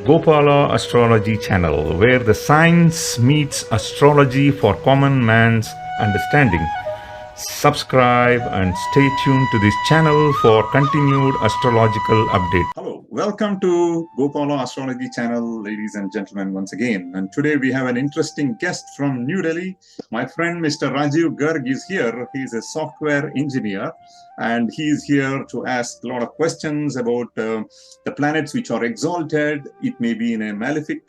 Gopala Astrology channel, where the science meets astrology for common man's understanding. Subscribe and stay tuned to this channel for continued astrological updates. Hello, welcome to Gopala Astrology channel, ladies and gentlemen, once again. And today we have an interesting guest from New Delhi. My friend Mr. Rajiv Garg is here. He is a software engineer and he is here to ask a lot of questions about the planets which are exalted. It may be in a malefic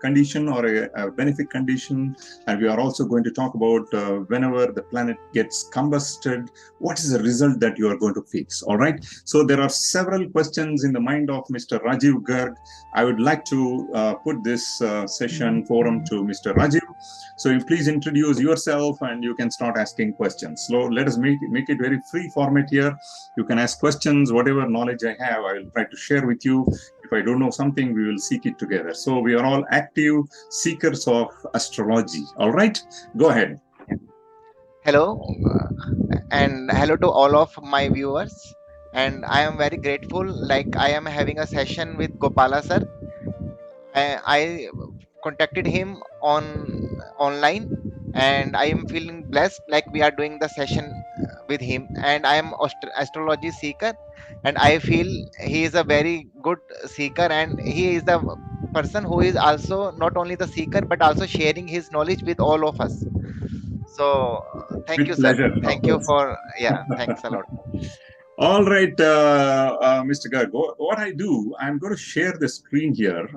condition or a benefic condition. And we are also going to talk about whenever the planet gets combusted, what is the result that you are going to face? All right. So there are several questions in the mind of Mr. Rajiv Garg. I would like to put this session forum to Mr. Rajiv. So you please introduce yourself and you can start asking questions. So let us make it very free format here. You can ask questions, whatever knowledge I have, I will try to share with you. If I don't know something, we will seek it together. So we are all active seekers of astrology. All right, go ahead. Hello, and hello to all of my viewers. And I am very grateful. Like I am having a session with Gopala sir. I contacted him online, and I am feeling blessed. Like we are doing the session with him, and I am astrology seeker, and I feel he is a very good seeker, and he is the person who is also not only the seeker but also sharing his knowledge with all of us. So thank you, With sir. pleasure, of Thank you course. for thanks a lot. All right, Mr. Garg, what I do, I'm going to share the screen here.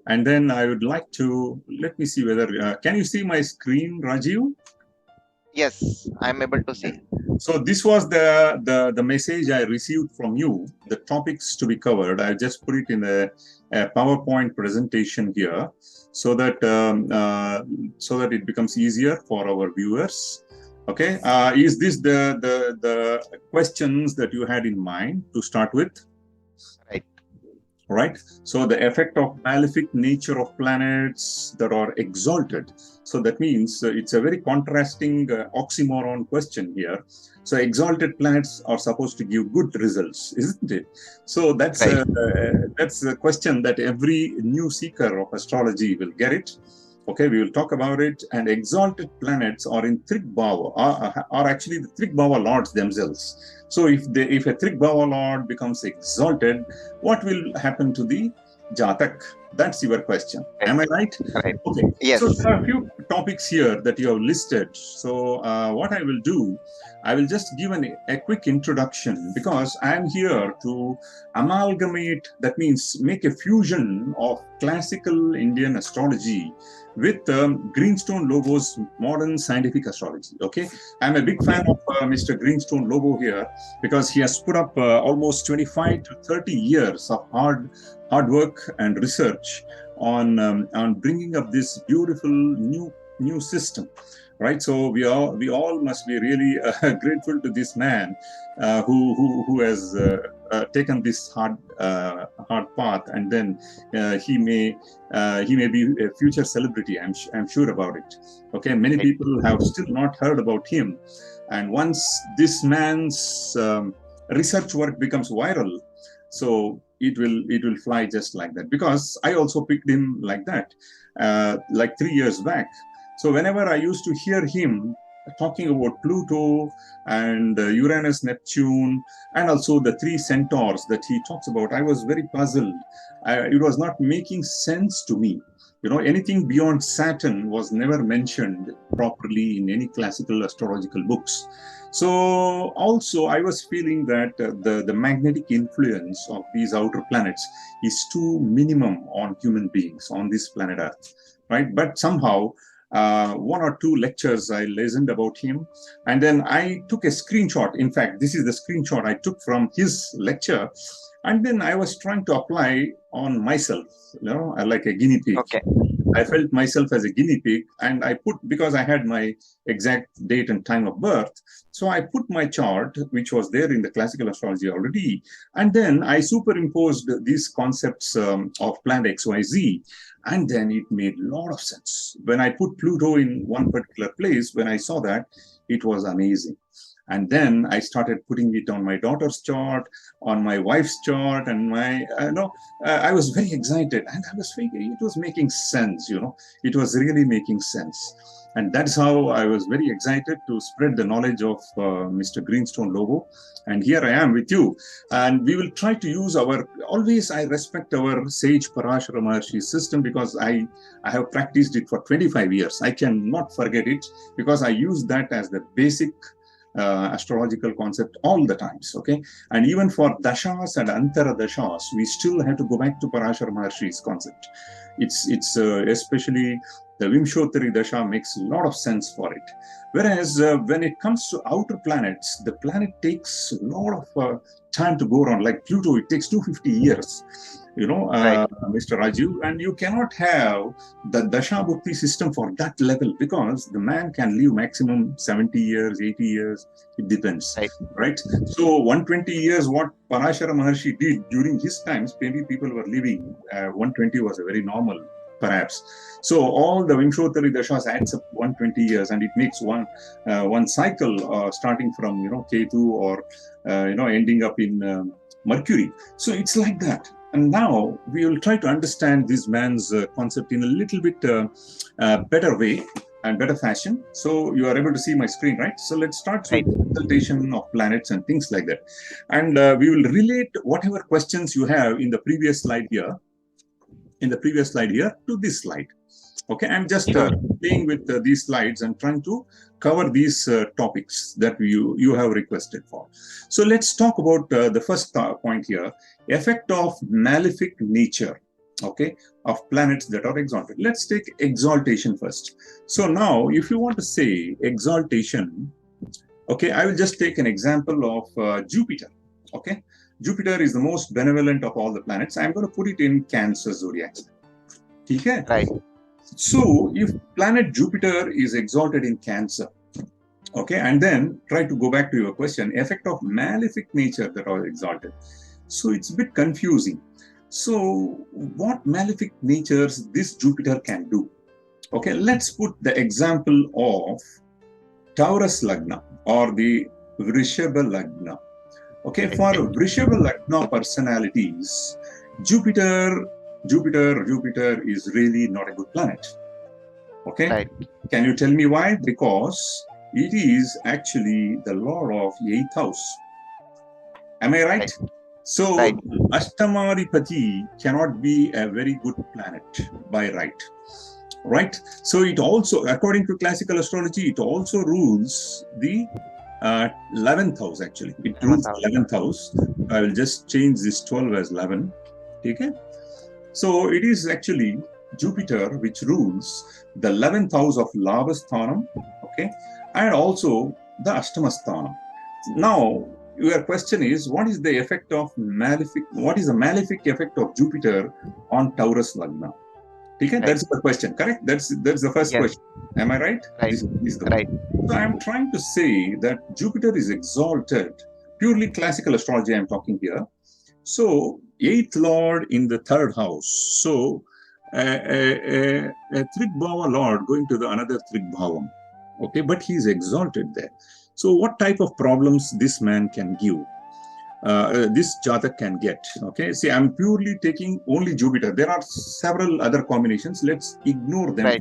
And then I would like to, let me see whether, can you see my screen, Rajiv? Yes, I'm able to see. So this was the message I received from you, the topics to be covered. I just put it in a PowerPoint presentation here so that it becomes easier for our viewers. Okay, is this the questions that you had in mind to start with? Right. Right. So the effect of malefic nature of planets that are exalted. So that means it's a very contrasting oxymoron question here. So exalted planets are supposed to give good results, isn't it? So that's Right. that's a question that every new seeker of astrology will get it. Okay, we will talk about it. And exalted planets are in Trigbhava, are actually the Trigbhava lords themselves. So if a Trigbhava lord becomes exalted, what will happen to the Jatak? That's your question. Right. Am I right? Right. Okay. Yes. So there are a few topics here that you have listed. So what I will do, I will just give a quick introduction because I am here to amalgamate, that means make a fusion of classical Indian astrology with Greenstone Lobo's modern scientific astrology. Okay, I'm a big fan of Mr. Greenstone Lobo here because he has put up almost 25 to 30 years of hard work and research on bringing up this beautiful new system. Right, so we all must be really grateful to this man who has taken this hard path, and then he may be a future celebrity. I'm sure about it. Okay, many people have still not heard about him, and once this man's research work becomes viral, so it will fly just like that. Because I also picked him like that, like 3 years back. So whenever I used to hear him talking about Pluto and Uranus, Neptune, and also the three centaurs that he talks about, I was very puzzled. It was not making sense to me. You know, anything beyond Saturn was never mentioned properly in any classical astrological books. So also I was feeling that the magnetic influence of these outer planets is too minimum on human beings on this planet Earth, right? But somehow one or two lectures I listened about him, and then I took a screenshot. In fact, this is the screenshot I took from his lecture, and then I was trying to apply on myself, you know, like a guinea pig. Okay. I felt myself as a guinea pig, and I put, because I had my exact date and time of birth, so I put my chart, which was there in the classical astrology already, and then I superimposed these concepts of planet XYZ, and then it made a lot of sense. When I put Pluto in one particular place, when I saw that, it was amazing. And then I started putting it on my daughter's chart, on my wife's chart, and I was very excited, and I was thinking it was making sense. It was really making sense. And that's how I was very excited to spread the knowledge of Mr. Greenstone Logo. And here I am with you. And we will try to use always I respect our sage Parashara Maharshi's system, because I have practiced it for 25 years. I cannot forget it, because I use that as the basic astrological concept all the times. Okay. And even for dashas and antara dashas, we still have to go back to Parashara Maharshi's concept. It's especially the Vimshottari Dasha makes a lot of sense for it. Whereas when it comes to outer planets, the planet takes a lot of time to go around. Like Pluto, it takes 250 years, Right. Mr. Raju, and you cannot have the Dasha Bhukti system for that level, because the man can live maximum 70 years, 80 years, it depends, right? So 120 years, what Parashara Maharshi did during his times, maybe people were living, 120 was a very normal, perhaps. So all the Vimshottari Dashas adds up 120 years, and it makes one cycle starting from, Ketu, or, ending up in Mercury. So it's like that. And now we will try to understand this man's concept in a little bit better way and better fashion. So you are able to see my screen, right? So let's start with the consultation of planets and things like that. And we will relate whatever questions you have in the previous slide here, to this slide. Okay, I'm just playing with these slides and trying to cover these topics that you have requested for. So let's talk about the first point here, effect of malefic nature, okay, of planets that are exalted. Let's take exaltation first. So now, if you want to say exaltation, okay, I will just take an example of Jupiter, okay. Jupiter is the most benevolent of all the planets. I'm going to put it in Cancer zodiac. Okay? Right. So if planet Jupiter is exalted in Cancer, okay, and then try to go back to your question, effect of malefic nature that are exalted. So it's a bit confusing. So what malefic natures this Jupiter can do? Okay, let's put the example of Taurus Lagna or the Vrishabha Lagna. Okay, for Vrishabha Lagna personalities, Jupiter is really not a good planet. Okay, right. Can you tell me why? Because it is actually the lord of 8th house. Am I right? So Ashtamaripati cannot be a very good planet by right. Right? So it also, according to classical astrology, it also rules the 11th house actually. It rules 11th house. I will just change this 12 as 11. Okay? So it is actually Jupiter which rules the 11th house of Lavasthanam, okay, and also the Ashtamasthanam. Now, your question is, what is the effect of malefic? What is the malefic effect of Jupiter on Taurus Lagna? Okay, that's the question, correct? That's the first question. Am I right? Right. This is the right. So I'm trying to say that Jupiter is exalted, purely classical astrology I'm talking here. So 8th lord in the 3rd house. So a Trigbhava lord going to the another Trigbhavam. Okay, but he's exalted there. So what type of problems this man can give? This Jatak can get. Okay, see, I'm purely taking only Jupiter. There are several other combinations. Let's ignore them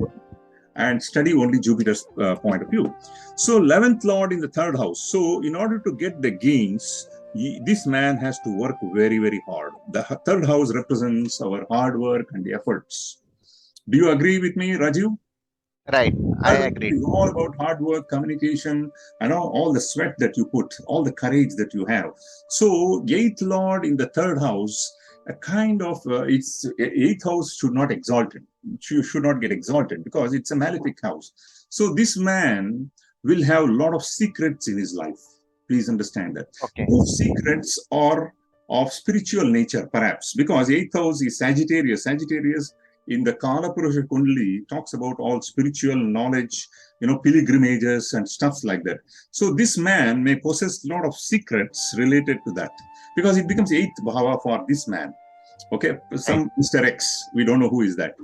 and study only Jupiter's point of view. So 11th lord in the 3rd house. So in order to get the gains, this man has to work very, very hard. The 3rd house represents our hard work and efforts. Do you agree with me, Raju? Right, I agree. It's all about hard work, communication, and all the sweat that you put, all the courage that you have. So 8th lord in the 3rd house, a kind of, it's 8th house should not exalted. You should not get exalted because it's a malefic house. So this man will have a lot of secrets in his life. Please understand that. Okay. Those secrets are of spiritual nature, perhaps, because 8th house is Sagittarius. Sagittarius in the Kala Purusha Kundali talks about all spiritual knowledge, pilgrimages and stuff like that. So this man may possess a lot of secrets related to that because it becomes 8th bhava for this man. Okay, Right. some Mr. X, we don't know who is that.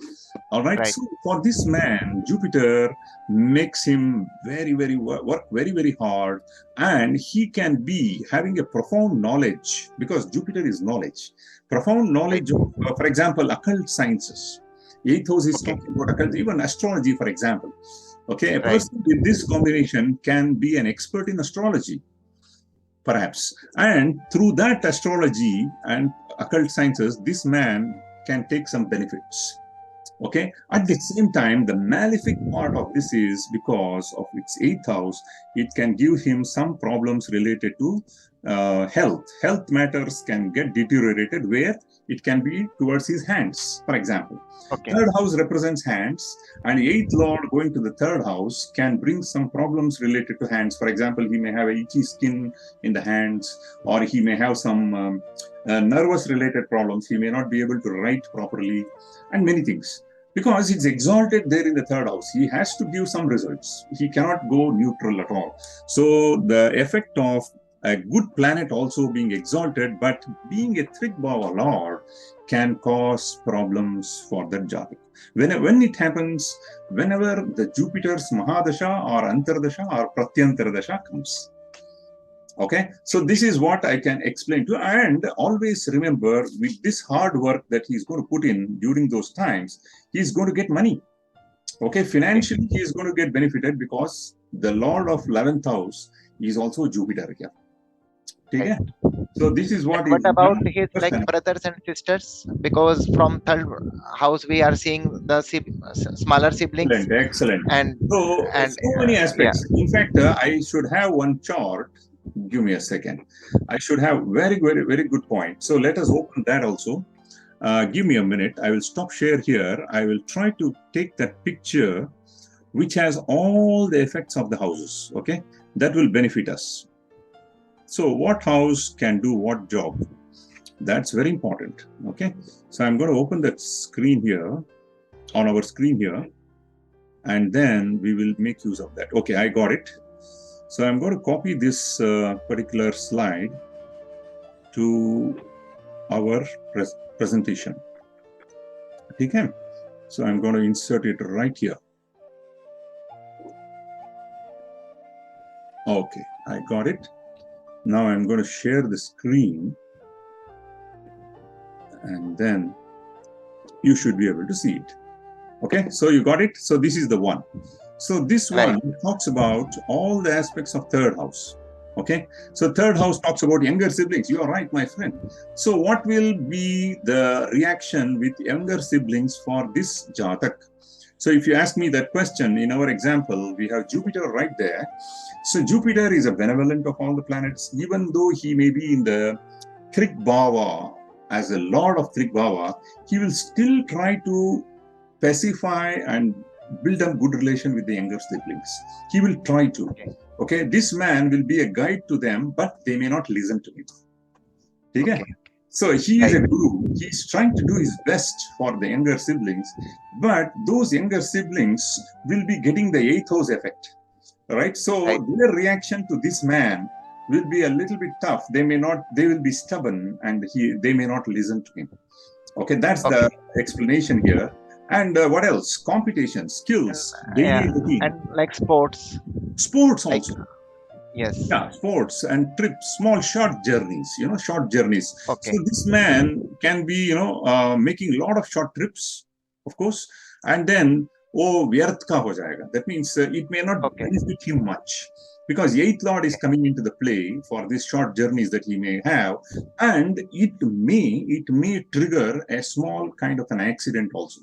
All right. Right. So for this man, Jupiter makes him work very, very hard, and he can be having a profound knowledge because Jupiter is knowledge, profound Right. knowledge of, for example, occult sciences. Eighth house is Okay. talking about occult, even astrology, for example. Okay, a Right. person with this combination can be an expert in astrology, perhaps. And through that astrology and occult sciences, this man can take some benefits. Okay. At the Okay. same time, the malefic part of this is because of its eighth house, it can give him some problems related to health. Health matters can get deteriorated where it can be towards his hands, for example. Okay. Third house represents hands, and eighth lord going to the third house can bring some problems related to hands. For example, he may have a itchy skin in the hands, or he may have some nervous related problems. He may not be able to write properly, and many things. Because it's exalted there in the third house, he has to give some results. He cannot go neutral at all. So the effect of a good planet also being exalted, but being a Trigbhava lord can cause problems for that Jatak. When it happens, whenever the Jupiter's Mahadasha or Antardasha or Pratyantardasha comes. Okay, so this is what I can explain to you. And always remember, with this hard work that he's going to put in during those times, he's going to get money. Okay, Okay. financially, he is going to get benefited because the Lord of 11th house is also Jupiter here. Right. Okay, so this is And what what is about one his like person. brothers and sisters? Because from third house we are seeing the smaller siblings Excellent, excellent. and So many yeah. aspects. In fact, I should have one chart. Give me a second. I should have very good point. So let us open that also. Give me a minute. I will stop share here. I will try to take that picture, which has all the effects of the houses. Okay, that will benefit us. So, what house can do what job? That's very important. Okay, so I'm going to open that screen here on our screen here, and then we will make use of that. Okay, I got it. So, I'm going to copy this particular slide to our presentation. Okay, so I'm going to insert it right here. Okay, I got it. Now I'm going to share the screen, and then you should be able to see it. Okay, so you got it. So this is the one. So this Right. one talks about all the aspects of third house. Okay, so third house talks about younger siblings. You are right, my friend. So what will be the reaction with younger siblings for this Jatak? So if you ask me that question, in our example, we have Jupiter right there. So Jupiter is a benevolent of all the planets, even though he may be in the Trigbhava, as a lord of Trigbhava, he will still try to pacify and build a good relation with the younger siblings. He will try to. Okay. Okay, this man will be a guide to them, but they may not listen to him. Okay? Okay. So he is Right. a guru. He's trying to do his best for the younger siblings, but those younger siblings will be getting the eighth house effect. Right? Right. So their reaction to this man will be a little bit tough. They may not, they will be stubborn, and they may not listen to him. Okay, that's the Okay. explanation here. And what else? Competition, And skills, yeah, daily routine, and like sports, sports like also. yes. Yeah, sports and trips, small short journeys, short journeys. So Okay. this man can be, making a lot of short trips, of course, and then, oh, vyarth ka ho jayega. That means it may not Okay. benefit him much because eighth lord is Okay. coming into the play for these short journeys that he may have, and it may trigger a small kind of an accident also.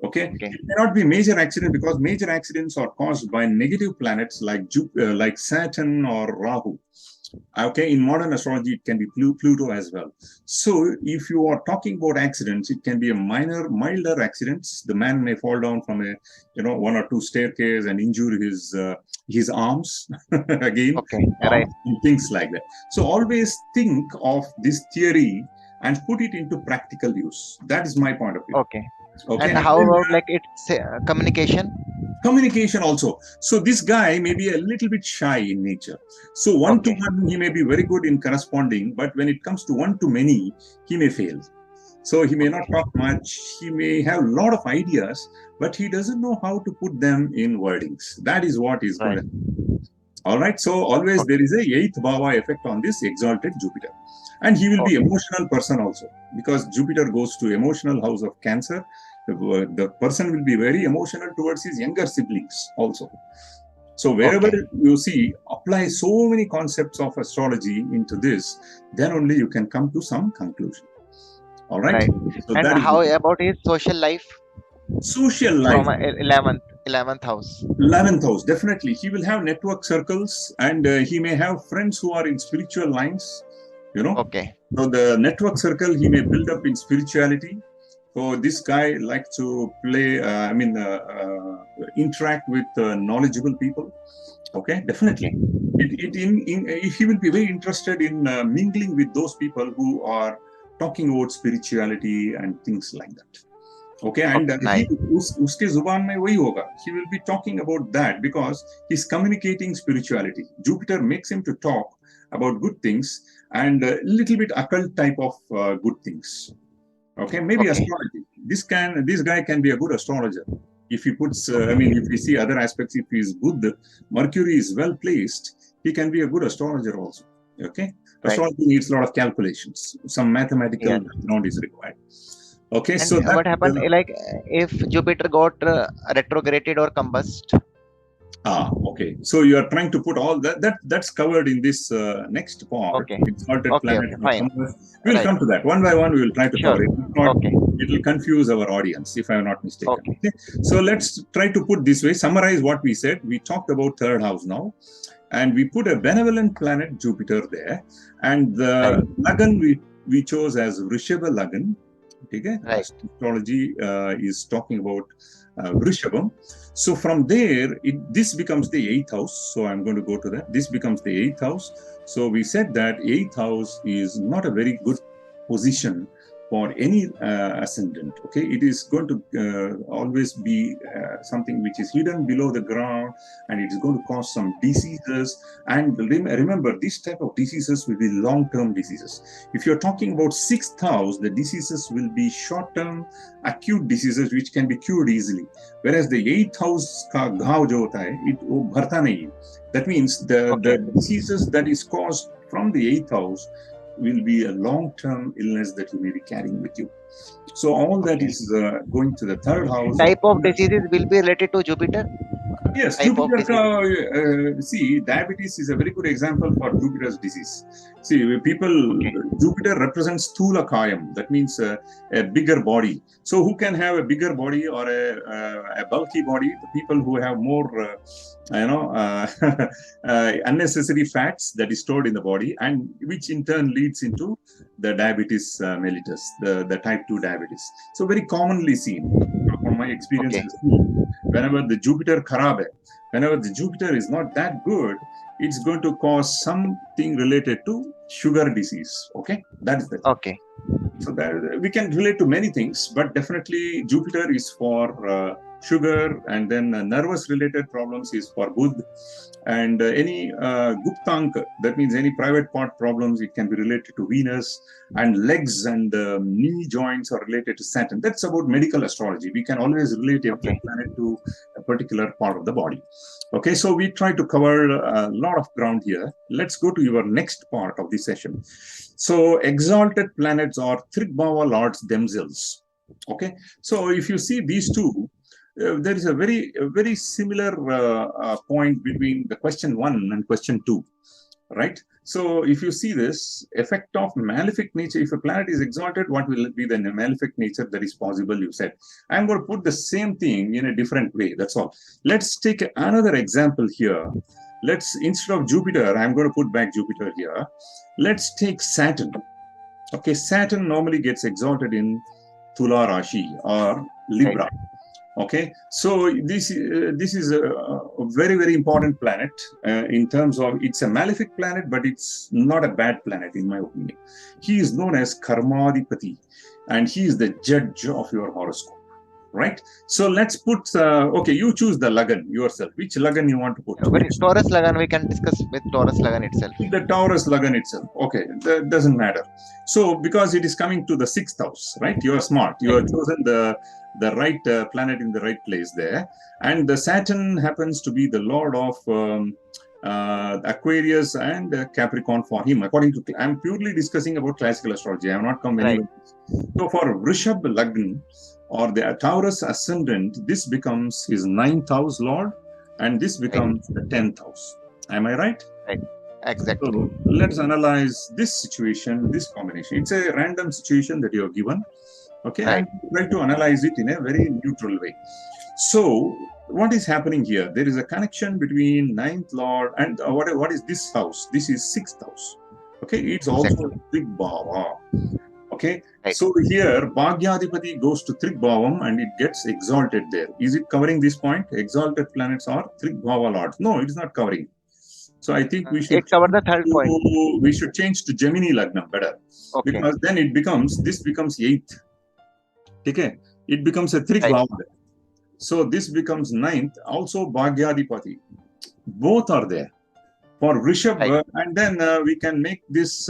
Okay, Okay. it may not be major accident because major accidents are caused by negative planets like Saturn or Rahu. Okay, in modern astrology, it can be Pluto as well. So, if you are talking about accidents, it can be a milder accidents. The man may fall down from a, one or two staircase and injure his arms again, Okay. Right. and things like that. So, always think of this theory and put it into practical use. That is my point of view. Okay. Okay, And and how then about like it's communication? communication also. So this guy may be a little bit shy in nature. So one to Okay. one, he may be very good in corresponding, but when it comes to one to many, he may fail. So he may not Okay. talk much. He may have a lot of ideas, but he doesn't know how to put them in wordings. That is what is going Right. to. All right. So always there Okay. is a eighth bhava effect on this exalted Jupiter, and he will be Okay. emotional person also because Jupiter goes to emotional house of Cancer. The person will be very emotional towards his younger siblings also. So wherever Okay. you see, apply so many concepts of astrology into this, then only you can come to some conclusion. All right. Right. So And that is how one. about his social life Social life. from 11th house? 11th house, definitely. He will have network circles and he may have friends who are in spiritual lines, you know. Okay. So the network circle he may build up in spirituality. So this guy likes to play, interact with knowledgeable people. Okay, definitely. Okay. He will be very interested in mingling with those people who are talking about spirituality and things like that. Okay, and Okay. he Nice. उसके जुबान में वही होगा. He will be talking about that because he's communicating spirituality. Jupiter makes him to talk about good things and a little bit occult type of good things. Okay, maybe Okay. astrology. This guy can be a good astrologer if he puts. If we see other aspects, if he's good, Mercury is well placed. He can be a good astrologer also. Okay, Right. astrology needs a lot of calculations. Some mathematical Yes. background is required. Okay, And so that what happened like if Jupiter got retrograded or combust? okay. So you are trying to put all that's covered in this next part. Okay. Exalted Okay. planet. Okay. Fine. We will Right. come to that one by one. We will try to Sure. cover it. If not, Okay. it will confuse our audience if I am not mistaken. Okay. Okay. So let's try to put this way. Summarize what we said. We talked about third house now, and we put a benevolent planet Jupiter there, and Right. the Lagan we chose as Vrishabha Lagan. Okay, Right. astrology is talking about Vrishabham. So from there, this becomes the eighth house. So I'm going to go to that. This becomes the eighth house. So we said that eighth house is not a very good position for any ascendant. Okay, it is going to always be something which is hidden below the ground, and it is going to cause some diseases. And remember, this type of diseases will be long-term diseases. If you're talking about sixth house, the diseases will be short-term, acute diseases which can be cured easily. Whereas the eighth house का घाव जो होता है, वो भरता नहीं है. That means the Okay. diseases that is caused from the eighth house will be a long-term illness that you may be carrying with you. So all that Okay. is going to the third house of Type of diseases will be related to Jupiter. yes, Type of Jupiter. diseases. See, diabetes is a very good example for Jupiter's disease. See, people, Okay. Jupiter represents Thula Kayam. That means a bigger body. So, who can have a bigger body or a bulky body? The people who have more, unnecessary fats that is stored in the body, and which in turn leads into the diabetes mellitus, the type 2 diabetes. So, very commonly seen from my experience. Okay. Whenever the Jupiter Kharab hai, whenever the Jupiter is not that good, it's going to cause something related to sugar disease. Okay, that's the thing. Okay. So that we can relate to many things, but definitely Jupiter is for sugar, and then nervous related problems is for Budh, and any Guptank, that means any private part problems, it can be related to Venus, and legs and knee joints are related to Saturn. That's about medical astrology. We can always relate every Okay. planet to a particular part of the body. Okay, so we try to cover a lot of ground here. Let's go to your next part of the session. So exalted planets are Trigbhava lords themselves. Okay, so if you see these two, there is a very similar point between the question 1 and question 2, right? So if you see this effect of malefic nature, if a planet is exalted, what will be the malefic nature that is possible? You said. I'm going to put the same thing in a different way. That's all. Let's take another example here. Let's, instead of Jupiter, I'm going to put back Jupiter here. Let's take Saturn. Okay, Saturn normally gets exalted in Tula Rashi or Right. Libra. Okay, so this is a very important planet in terms of, it's a malefic planet, but it's not a bad planet in my opinion. He is known as Karmadipati, and he is the judge of your horoscope. right? So let's put, okay, you choose the Lagan yourself. Which Lagan you want to put? But Which Taurus Lagan, we can discuss with Taurus Lagan itself. the Taurus Lagan itself. Okay, that doesn't matter. So because it is coming to the sixth house, right? You are smart. You Right. have chosen the right planet in the right place there, and the Saturn happens to be the lord of Aquarius and Capricorn for him. According to, I'm purely discussing about classical astrology. I have not come Right. anywhere. So for Vrishabh Lagn or the Taurus ascendant, this becomes his ninth house lord, and this Right. becomes the 10th house. Am I right? Right. Exactly. So let's analyze this situation, this combination. It's a random situation that you are given, okay, Right. and try to analyze it in a very neutral way. So what is happening here? There is a connection between ninth lord and what is this house? This is sixth house. Okay, it's also Exactly. Trigbhava. Okay, Right. so here Bhagyadipati goes to Trigbhavam and it gets exalted there. Is it covering this point? Exalted planets are Trigbhava lords. No, it is not covering. So I think It covered the third point. we should change to Gemini Lagnam better, Okay. because then it becomes, this becomes eighth. Okay, it becomes a Right. Trigbhava. So this becomes ninth. Also Bhagyadipati. Both are there for Rishabh, Right. and then we can make this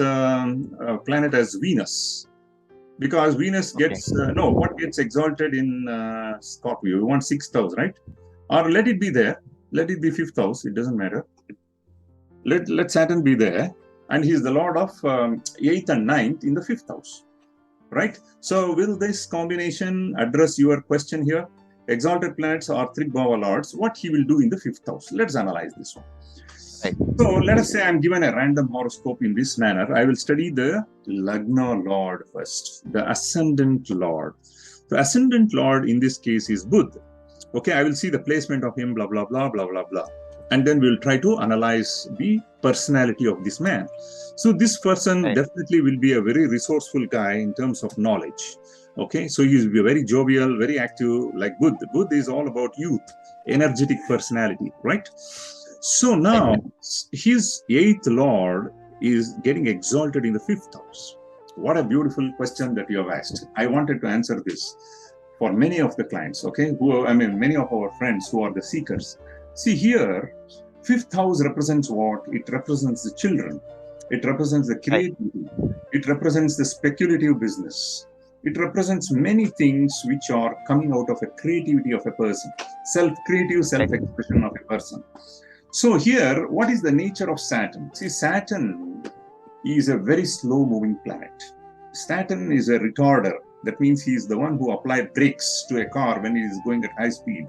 planet as Venus, because Venus Okay. gets no, what gets exalted in Scorpio? We want sixth house, right? Or let it be there. Let it be fifth house. It doesn't matter. Let Saturn be there, and he's the lord of eighth and ninth in the fifth house, right? So will this combination address your question here? Exalted planets are Trigbhava lords. What he will do in the fifth house? Let's analyze this one. Right. So let us say I'm given a random horoscope in this manner. I will study the Lagna Lord first, the Ascendant Lord. The Ascendant Lord in this case is Buddha. Okay, I will see the placement of him, blah, blah, blah, blah, blah, blah. And then we'll try to analyze the personality of this man. So this person Right. definitely will be a very resourceful guy in terms of knowledge. Okay, so he's very jovial, very active, like Buddha. Buddha is all about youth, energetic personality, right? So now his eighth lord is getting exalted in the fifth house. What a beautiful question that you have asked. I wanted to answer this for many of the clients, okay, many of our friends who are the seekers. See here, fifth house represents what? It represents the children. It represents the creativity. It represents the speculative business. It represents many things which are coming out of a creativity of a person, creative self-expression of a person. So here, what is the nature of Saturn? See, Saturn is a very slow-moving planet. Saturn is a retarder. That means he is the one who applied brakes to a car when it is going at high speed,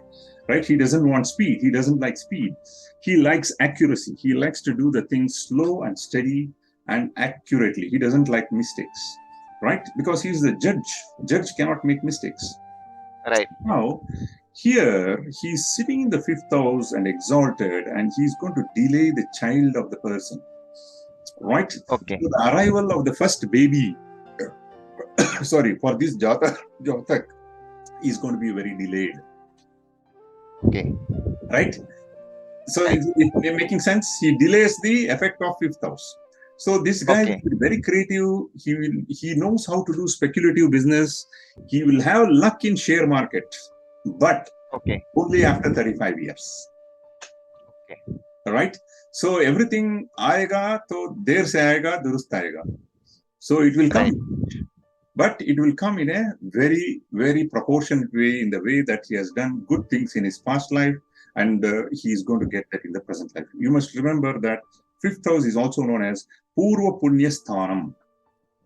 right? He doesn't want speed. He doesn't like speed. He likes accuracy. He likes to do the things slow and steady and accurately. He doesn't like mistakes, right? Because he's the judge. Judge cannot make mistakes. Right. Now, here he's sitting in the fifth house and exalted, and he's going to delay the child of the person, right? Okay. So the arrival of the first baby, sorry, for this Jatak is going to be very delayed. Okay. Right? So it making sense? He delays the effect of fifth house. So this guy will be very creative. He knows how to do speculative business. He will have luck in share market, but only after 35 years. Okay. Right? So everything aayega, to der se aayega, durust aayega. So it will come, but it will come in a very, very proportionate way, in the way that he has done good things in his past life, and he is going to get that in the present life. You must remember that fifth house is also known as Purva Punya Sthanam,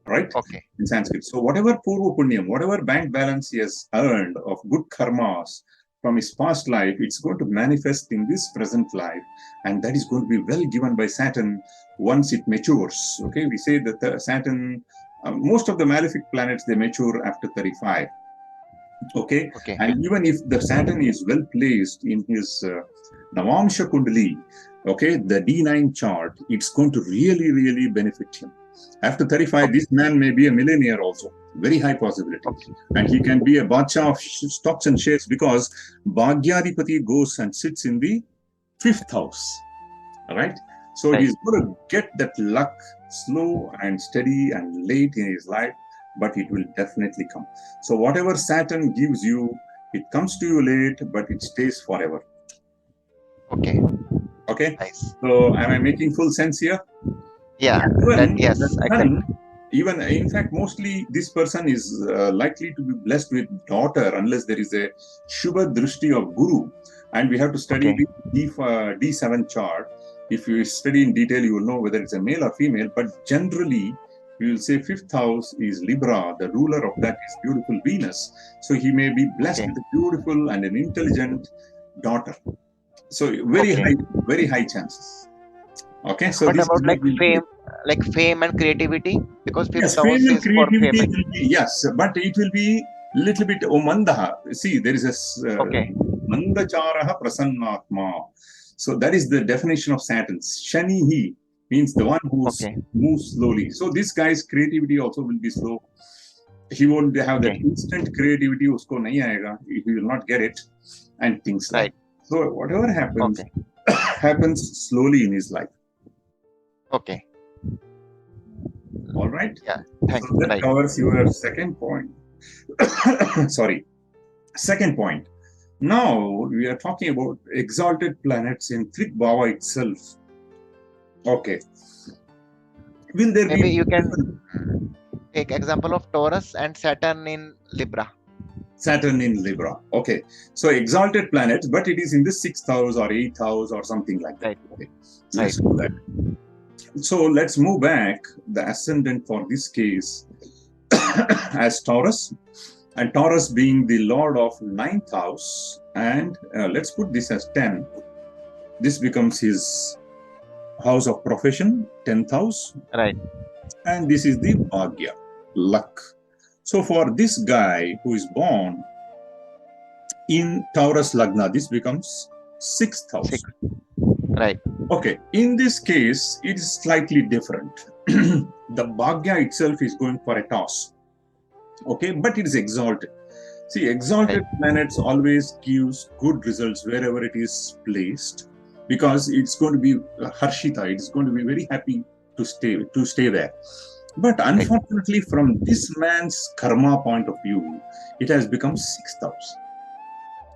right? Okay. In Sanskrit. So whatever Purva Punyam, whatever bank balance he has earned of good karmas from his past life, it's going to manifest in this present life, and that is going to be well given by Saturn once it matures. Okay, we say that Saturn, most of the malefic planets, they mature after 35. Okay, and even if the Saturn is well placed in his Navamsha Kundali, okay, the D9 chart, it's going to really, really benefit him. After 35, this man may be a millionaire also. Very high possibility. And he can be a Bacha of stocks and shares, because Bhagyadipati goes and sits in the fifth house. All right. So he's going to get that luck slow and steady and late in his life, but it will definitely come. So whatever Saturn gives you, It comes to you late, but it stays forever. Okay. Okay. Nice. So am I making full sense here? Yeah. Even Yes. the Exactly. son, even in fact, mostly this person is likely to be blessed with daughter unless there is a Shubha Drishti of Guru. And we have to study Okay. the D7 chart. If you study in detail, you will know whether it's a male or female. But generally, we will say fifth house is Libra. The ruler of that is beautiful Venus. So he may be blessed Okay. with a beautiful and an intelligent daughter. So Okay. very high chances. Okay, so What this is about where we'll be. like fame and creativity? Because fifth Yes, fame house and is for creativity fame. will be, yes, but it will be little bit mandaha. See, there is a Okay. mandacharaha prasannatma. So that is the definition of Saturn. Shanihi means the one who Okay. moves slowly. So this guy's creativity also will be slow. He won't have that Okay. instant creativity. Usko nahi aayega. He will not get it, and things like. Right. So whatever happens, Okay. happens slowly in his life. Okay. All right. Yeah. So Thanks. that Right. covers your second point. Sorry. Second point. Now we are talking about exalted planets in Trik Bhava itself. Okay. Will there Maybe be you can different take example of Taurus and Saturn in Libra. Saturn in Libra? Okay. So exalted planets, but it is in the sixth house or eighth house or something like that. Right. Okay. Right. Let's do that. So let's move back. The ascendant for this case as Taurus, and Taurus being the lord of ninth house, and let's put this as 10. This becomes his house of profession, 10th house, Right. and this is the Bhagya, luck. So for this guy who is born in Taurus Lagna, this becomes 6th house. 6. Right. Okay, in this case, it is slightly different. The Bhagya itself is going for a toss. Okay, but it is exalted. See, exalted planets always gives good results wherever it is placed, because it's going to be Harshita. It's going to be very happy to stay there. But unfortunately, from this man's karma point of view, it has become sixth house.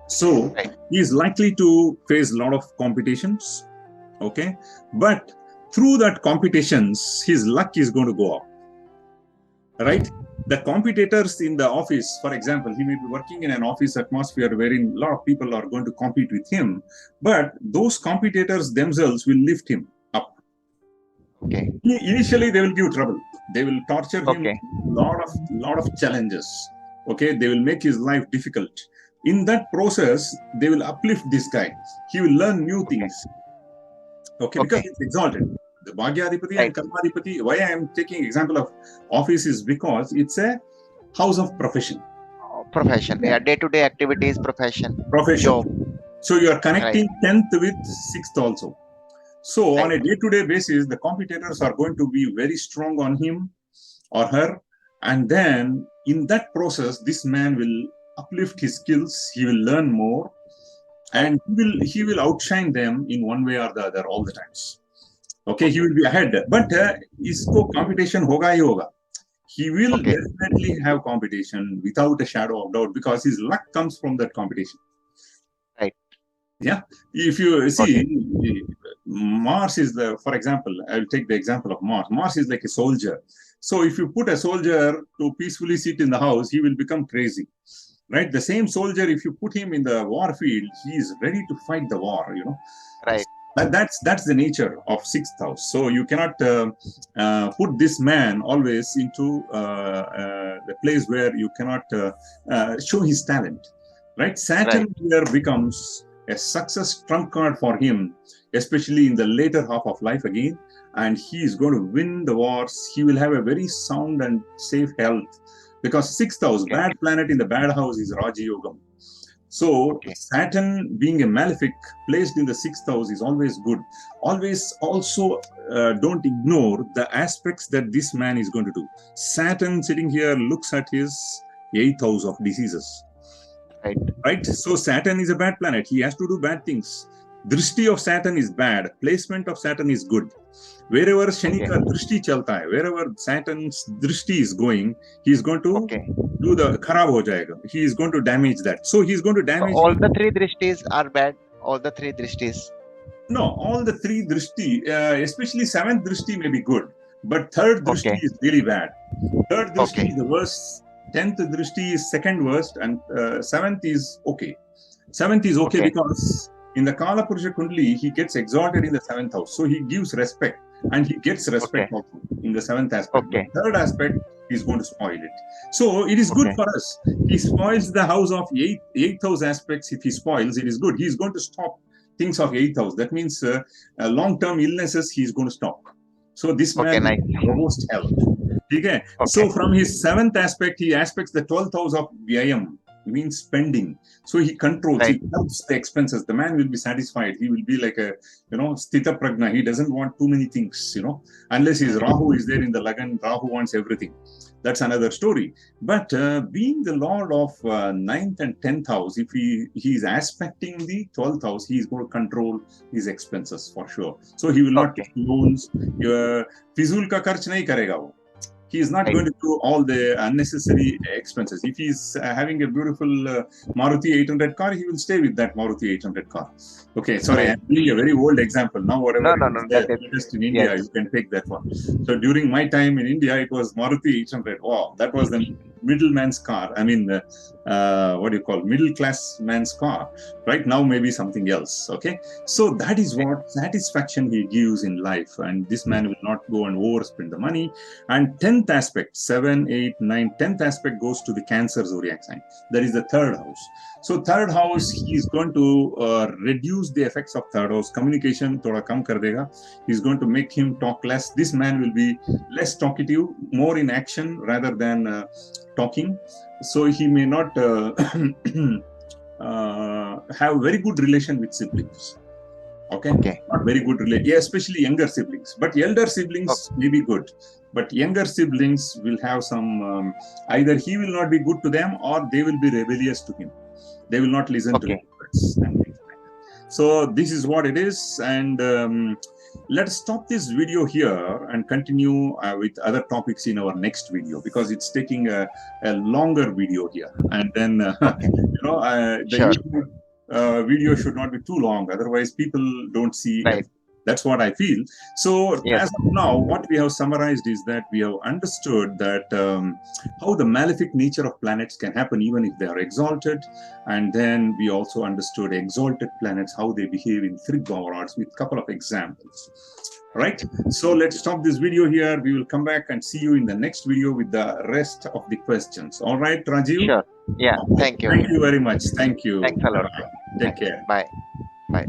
So Right. he is likely to face a lot of competitions. Okay, but through that competitions, his luck is going to go up. Right? The competitors in the office, for example, he may be working in an office atmosphere wherein a lot of people are going to compete with him, but those competitors themselves will lift him up. Okay. Initially, they will give trouble. They will torture him. Okay. Lot of challenges. Okay, they will make his life difficult. In that process, they will uplift this guy. He will learn new things. Okay, because it's exalted. The Bhagyadipati and Karmadipati, why I am taking example of office is because it's a house of profession. Profession. Yeah. Day-to-day activities, profession. Profession. Job. So you are connecting 10th with 6th also. So on a day-to-day basis, the competitors are going to be very strong on him or her. And then in that process, this man will uplift his skills. He will learn more, and he will outshine them in one way or the other all the times. Okay, he will be ahead, but isko competition hoga hi hoga. He will definitely have competition without a shadow of doubt, because his luck comes from that competition. Right. Yeah. If you see, Mars is for example, I'll take the example of Mars. Mars is like a soldier. So if you put a soldier to peacefully sit in the house, he will become crazy. Right? The same soldier, if you put him in the war field, he is ready to fight the war, Right. That's the nature of sixth house. So you cannot put this man always into the place where you cannot show his talent. Right? Saturn here becomes a success trump card for him, especially in the later half of life again. And he is going to win the wars. He will have a very sound and safe health, because sixth house, bad planet in the bad house is Raja Yogam. So Saturn being a malefic placed in the sixth house is always good. Always also don't ignore the aspects that this man is going to do. Saturn sitting here looks at his eighth house of diseases. Right? So Saturn is a bad planet. He has to do bad things. Drishti of Saturn is bad. Placement of Saturn is good. Wherever Shani ka drishti chalta hai, wherever Saturn's drishti is going, he is going to do the kharab ho jayega. He is going to damage that. So he is going to So damage. all the three drishtis are bad. All the three drishtis. No, all the three drishti, especially seventh drishti may be good, but third drishti Okay. is really bad. Third drishti Okay. is the worst. 10th drishti is second worst, and seventh is okay. Seventh is okay, Okay. because in the Kala Purusha Kundli, he gets exalted in the seventh house. So he gives respect, and he gets respect Okay. also in the seventh aspect. Okay. But third aspect, he's going to spoil it. So it is good Okay. for us. He spoils the house of eighth house aspects. If he spoils, it is good. He's going to stop things of eighth house. That means long-term illnesses, he's going to stop. So this Okay. man will Nice. be robust health. Okay. So Okay. from his seventh aspect, he aspects the 12th house of Vyayam, means spending. So he controls, Right. he cuts the expenses. The man will be satisfied. He will be like a, Sthita Pragna. He doesn't want too many things, unless his Rahu is there in the Lagan. Rahu wants everything. That's another story. But being the lord of ninth and 10th house, if he is aspecting the 12th house, he is going to control his expenses for sure. So he will not Okay. take loans. Fizul ka kharch nahi karega wo. He is not Right. going to do all the unnecessary expenses. If he's having a beautiful Maruti 800 car, he will stay with that Maruti 800 car. Okay, sorry, Right. I'm giving a very old example. Now, whatever No. it No. is No. there, That is. latest in India, Yes. you can take that one. So during my time in India, it was Maruti 800. Wow, that was the middleman's car. I mean, what do you call middle class man's car? Right now, maybe something else. Okay, so that is what satisfaction he gives in life, and this man will not go and overspend the money. And 10th aspect, 7, 8, 9, 10th aspect goes to the Cancer zodiac sign. That is the third house. So third house, he is going to reduce the effects of third house. Communication thoda kam kar dega. He's going to make him talk less. This man will be less talkative, more in action rather than talking. So he may not have very good relation with siblings. Okay, not very good relation, especially younger siblings. But elder siblings may be good. But younger siblings will have some, either he will not be good to them, or they will be rebellious to him. They will not listen to him. So this is what it is. And let's stop this video here and continue with other topics in our next video, because it's taking a longer video here. And then, the YouTube video should not be too long. Otherwise, people don't see everything. That's what I feel. So as of now, what we have summarized is that we have understood that how the malefic nature of planets can happen even if they are exalted. And then we also understood exalted planets, how they behave in three Gaurats, with a couple of examples. Right? So let's stop this video here. We will come back and see you in the next video with the rest of the questions. All right, Rajiv? Sure. Yeah. Thank you. Thank you very much. Thank you. Thanks a lot. Take care. Bye. Bye.